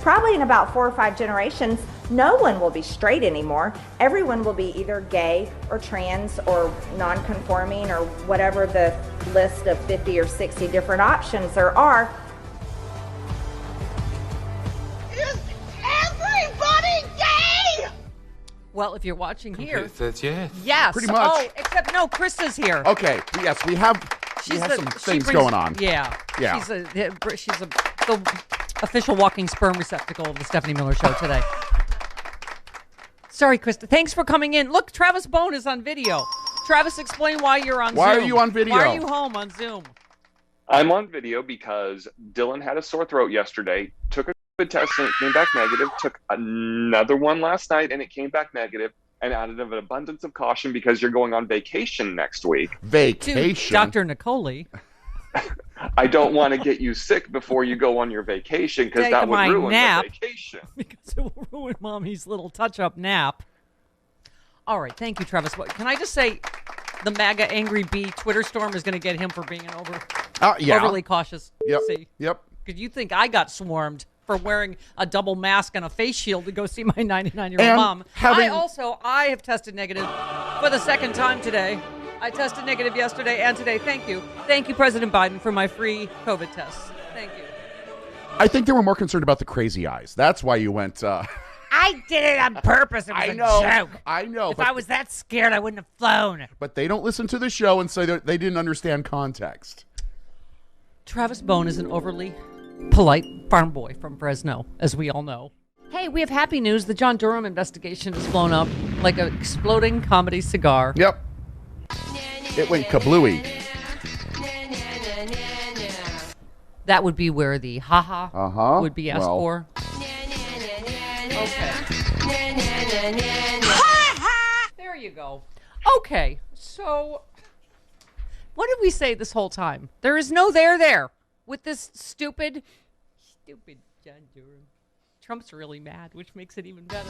probably in about 4 or 5 generations, no one will be straight anymore. Everyone will be either gay or trans or non-conforming or whatever the list of 50 or 60 different options there are. Is everybody gay? Well, if you're watching here, says yes. Yes. Pretty much. Oh, except no, Krista's here. Okay. Yes, we have some things going on. Yeah. Yeah. She's the official walking sperm receptacle of the Stephanie Miller Show today. Sorry, Krista. Thanks for coming in. Look, Travis Bone is on video. Travis, explain why you're on Zoom. Why are you on video? Why are you home on Zoom? I'm on video because Dylan had a sore throat yesterday, took a COVID test and it came back negative, took another one last night and it came back negative, and out of an abundance of caution, because you're going on vacation next week. Vacation? Dr. Nicole. I don't want to get you sick before you go on your vacation, because that would ruin the vacation. Because it will ruin Mommy's little touch-up nap. All right, thank you, Travis. Can I just say the MAGA Angry Bee Twitter storm is going to get him for being an overly cautious. Yep. See? Yep. Because you think I got swarmed for wearing a double mask and a face shield to go see my 99-year-old mom. I have tested negative for the second time today. I tested negative yesterday and today. Thank you. Thank you, President Biden, for my free COVID tests. Thank you. I think they were more concerned about the crazy eyes. That's why you went... I did it on purpose. It was a joke. I know. If I was that scared, I wouldn't have flown. But they don't listen to the show and say that they didn't understand context. Travis Bone is an overly polite farm boy from Fresno, as we all know. Hey, we have happy news. The John Durham investigation has blown up like an exploding comedy cigar. Yep. It went kablooey. That would be where the ha-ha would be asked for. Okay. There you go. Okay, so what did we say this whole time? There is no there with this stupid John Durham. Trump's really mad, which makes it even better.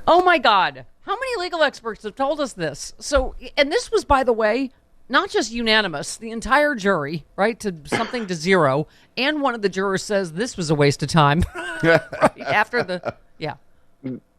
Oh my God. How many legal experts have told us this? So, and this was, by the way, not just unanimous. The entire jury, right, to something to zero. And one of the jurors says this was a waste of time. Right after the, yeah.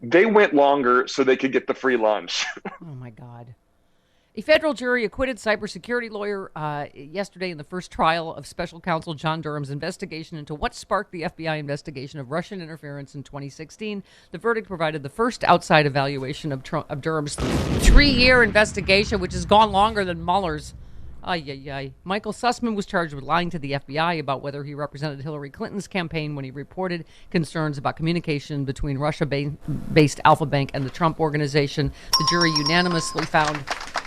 They went longer so they could get the free lunch. Oh my God. A federal jury acquitted cybersecurity lawyer yesterday in the first trial of special counsel John Durham's investigation into what sparked the FBI investigation of Russian interference in 2016. The verdict provided the first outside evaluation of Durham's 3-year investigation, which has gone longer than Mueller's. Michael Sussman was charged with lying to the FBI about whether he represented Hillary Clinton's campaign when he reported concerns about communication between Russia-based Alpha Bank and the Trump Organization. The jury unanimously found,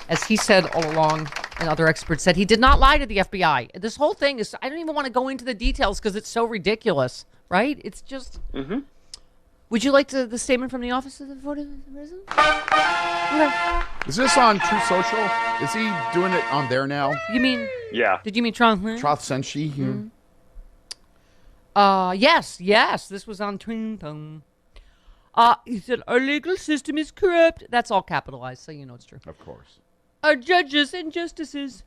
as he said all along, and other experts said, he did not lie to the FBI. This whole thing is, I don't even want to go into the details because it's so ridiculous, right? It's just... Mm-hmm. Would you like the statement from the Office of the President? Okay. Is this on True Social? Is he doing it on there now? You mean... Yeah. Did you mean Trump? Troth Senshi? Mm-hmm. Yes. This was on Twin. He said, our legal system is corrupt. That's all capitalized, so you know it's true. Of course. Our judges and justices,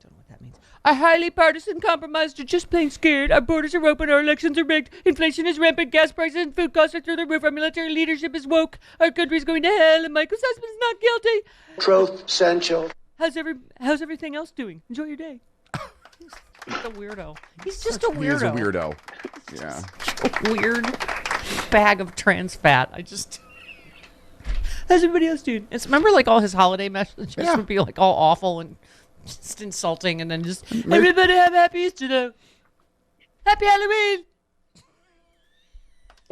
don't know what that means, are highly partisan, compromised, or just plain scared. Our borders are open, our elections are rigged, inflation is rampant, gas prices and food costs are through the roof, our military leadership is woke, our country's going to hell, and Michael Sussman's not guilty. Truth central. How's everything else doing? Enjoy your day. He's a weirdo. He's just a weirdo. He is a weirdo. Yeah. A weird bag of trans fat. How's everybody else doing? Remember, like, all his holiday messages would be, like, all awful and just insulting, and then just, everybody have happy Easter, though. Happy Halloween!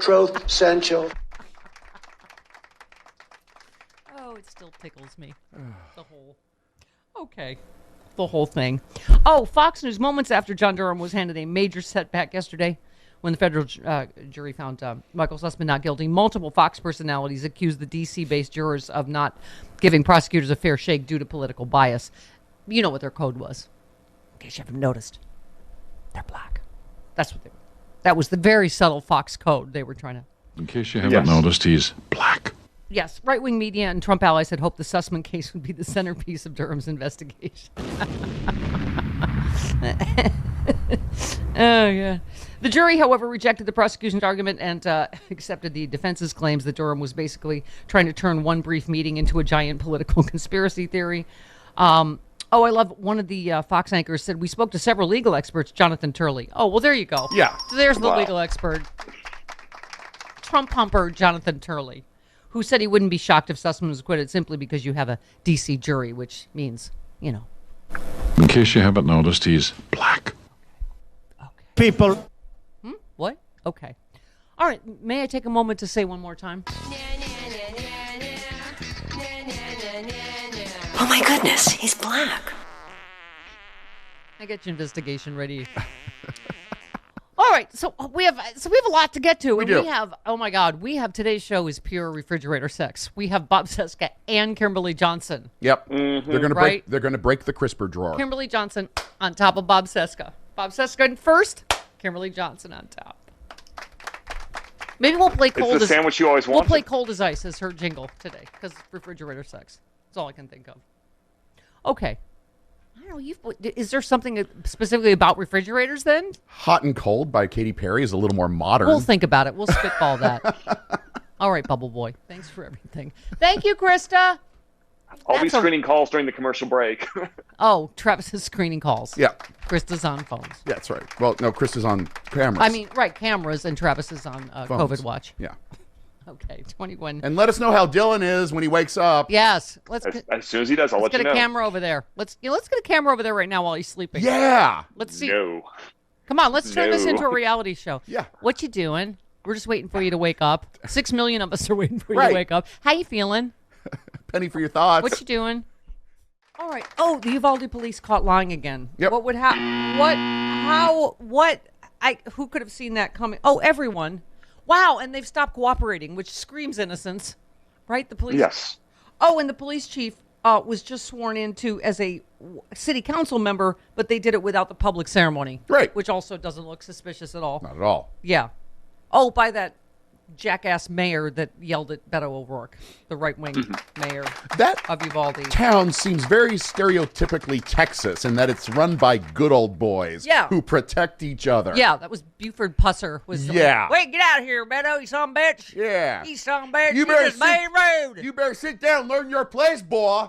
Truth central. Oh, it still tickles me. The whole thing. Oh, Fox News, moments after John Durham was handed a major setback yesterday, when the federal jury found Michael Sussman not guilty, multiple Fox personalities accused the D.C.-based jurors of not giving prosecutors a fair shake due to political bias. You know what their code was. In case you haven't noticed. They're black. That's what they were. That was the very subtle Fox code they were trying to... In case you haven't noticed, he's black. Yes, right-wing media and Trump allies had hoped the Sussman case would be the centerpiece of Durham's investigation. Oh, yeah. The jury, however, rejected the prosecution's argument and accepted the defense's claims that Durham was basically trying to turn one brief meeting into a giant political conspiracy theory. I love one of the Fox anchors said, we spoke to several legal experts, Jonathan Turley. Oh, well, there you go. Yeah. So there's the legal expert. Trump humper Jonathan Turley, who said he wouldn't be shocked if Sussman was acquitted simply because you have a D.C. jury, which means, you know. In case you haven't noticed, he's black. Okay. People. What? Okay. All right. May I take a moment to say one more time? Oh my goodness, he's black. I get your investigation ready. All right, so we have a lot to get to. We have, oh my God, today's show is pure refrigerator sex. We have Bob Cesca and Kimberly Johnson. Yep. They're gonna break. They're gonna break the crisper drawer. Kimberly Johnson on top of Bob Cesca. Bob Cesca first. Kimberly Johnson on top. Maybe we'll play cold. It's the sandwich you always We'll wanted. play cold as ice as her jingle today because refrigerator sex. That's all I can think of. Okay. I don't know. Is there something specifically about refrigerators then? Hot and Cold by Katy Perry is a little more modern. We'll think about it. We'll spitball that. All right, Bubble Boy. Thanks for everything. Thank you, Krista. I'll be screening calls during the commercial break. Oh, Travis is screening calls. Yeah. Krista's on phones. Yeah, that's right. Well, no, Chris is on cameras. I mean, right, cameras, and Travis is on COVID watch. Yeah. Okay, 21. And let us know how Dylan is when he wakes up. Yes. As soon as he does, I'll let you know. Let's get a camera over there. Let's get a camera over there right now while he's sleeping. Yeah. Let's see. No. Come on, let's turn this into a reality show. Yeah. What you doing? We're just waiting for you to wake up. 6 million of us are waiting for you to wake up. How you feeling? Penny for your thoughts. What you doing? All right. Oh, the Uvalde police caught lying again. Yep. What would happen? What? How? What? Who could have seen that coming? Oh, everyone. Wow, and they've stopped cooperating, which screams innocence, right? The police. Yes. Oh, and the police chief was just sworn into as a city council member, but they did it without the public ceremony. Right. Which also doesn't look suspicious at all. Not at all. Yeah. Oh, by that jackass mayor that yelled at Beto O'Rourke, the right-wing mayor That of Uvalde. town seems very stereotypically Texas in that it's run by good old boys who protect each other. Yeah, that was Buford Pusser. Wait, get out of here, Beto, you son of a bitch. Yeah. You son of a bitch. You better This is main road. You better sit down and learn your place, boy.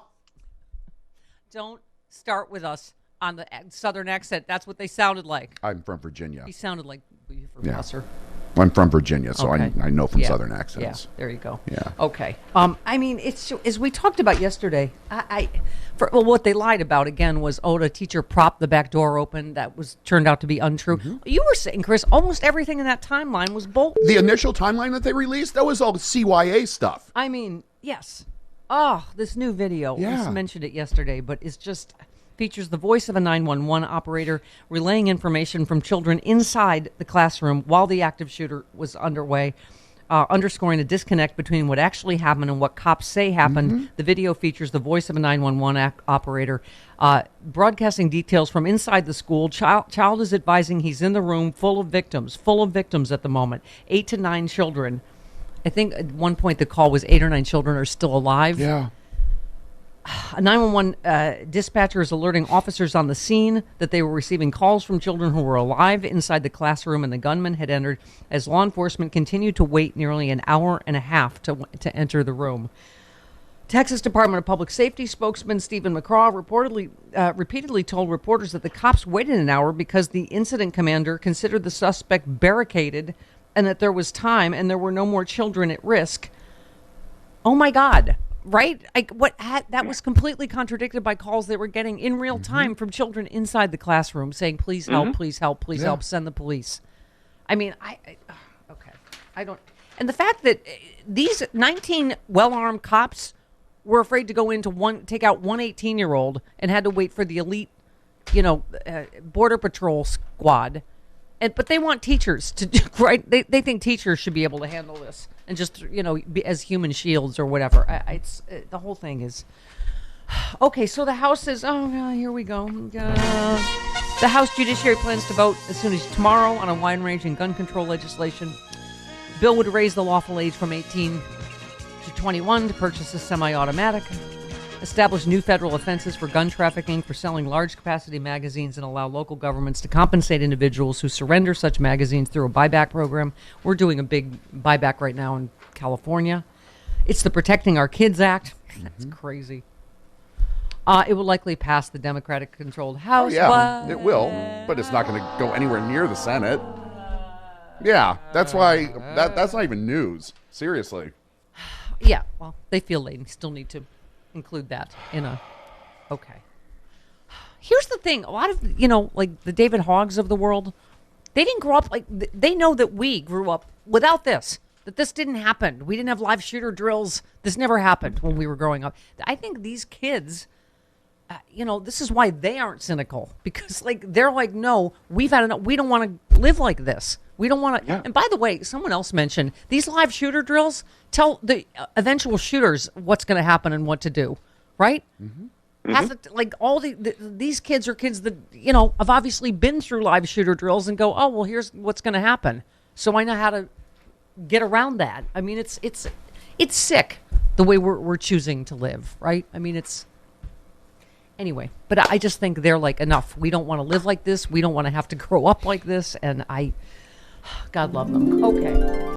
Don't start with us on the southern accent. That's what they sounded like. I'm from Virginia. He sounded like Buford Yeah. Pusser. I'm from Virginia, so Okay. I know from Yeah. southern accents. Yeah, there you go. Yeah. Okay. I mean, it's as we talked about yesterday. What they lied about again was the teacher propped the back door open. That turned out to be untrue. You were saying, Chris, almost everything in that timeline was bull. The initial timeline that they released, that was all CYA stuff. I mean, yes. Oh, this new video. Yeah. We just mentioned it yesterday, but it's just features the voice of a 911 operator relaying information from children inside the classroom while the active shooter was underway, underscoring the disconnect between what actually happened and what cops say happened. The video features the voice of a 911 operator broadcasting details from inside the school. Child is advising he's in the room full of victims at the moment, 8 to 9 children. I think at one point the call was 8 or 9 children are still alive. Yeah. A 911 dispatcher is alerting officers on the scene that they were receiving calls from children who were alive inside the classroom and the gunman had entered as law enforcement continued to wait nearly an hour and a half to enter the room. Texas Department of Public Safety spokesman Stephen McCraw repeatedly told reporters that the cops waited an hour because the incident commander considered the suspect barricaded and that there was time and there were no more children at risk. Oh my God. Right? That was completely contradicted by calls they were getting in real time from children inside the classroom saying, please help, please help, please help, send the police. I mean, okay. I don't. And the fact that these 19 well-armed cops were afraid to go in take out one 18-year-old and had to wait for the elite, Border Patrol squad. But they want teachers to, right? They think teachers should be able to handle this and just, be as human shields or whatever. The whole thing is. Okay, so the House is, here we go. The House Judiciary plans to vote as soon as tomorrow on a wide-ranging gun control legislation. Bill would raise the lawful age from 18 to 21 to purchase a semi-automatic, establish new federal offenses for gun trafficking, for selling large-capacity magazines, and allow local governments to compensate individuals who surrender such magazines through a buyback program. We're doing a big buyback right now in California. It's the Protecting Our Kids Act. That's crazy. It will likely pass the Democratic-controlled House. Oh, yeah, it will, but it's not going to go anywhere near the Senate. Yeah, that's why that's not even news. Seriously. Yeah, well, they feel they still need to include that in a... Okay. Here's the thing. A lot of, like the David Hoggs of the world, they didn't grow up like... They know that we grew up without this, that this didn't happen. We didn't have live shooter drills. This never happened when we were growing up. I think these kids, this is why they aren't cynical. Because, they're like, no, we've had enough. We don't want to live like this. We don't want to. Yeah. And by the way, someone else mentioned these live shooter drills tell the eventual shooters what's going to happen and what to do, right? Mm-hmm. These kids are kids that have obviously been through live shooter drills and go, oh well, here's what's going to happen, so I know how to get around that. I mean, it's sick the way we're choosing to live, right? I mean, it's anyway. But I just think they're like, enough. We don't want to live like this. We don't want to have to grow up like this, and God love them. Okay.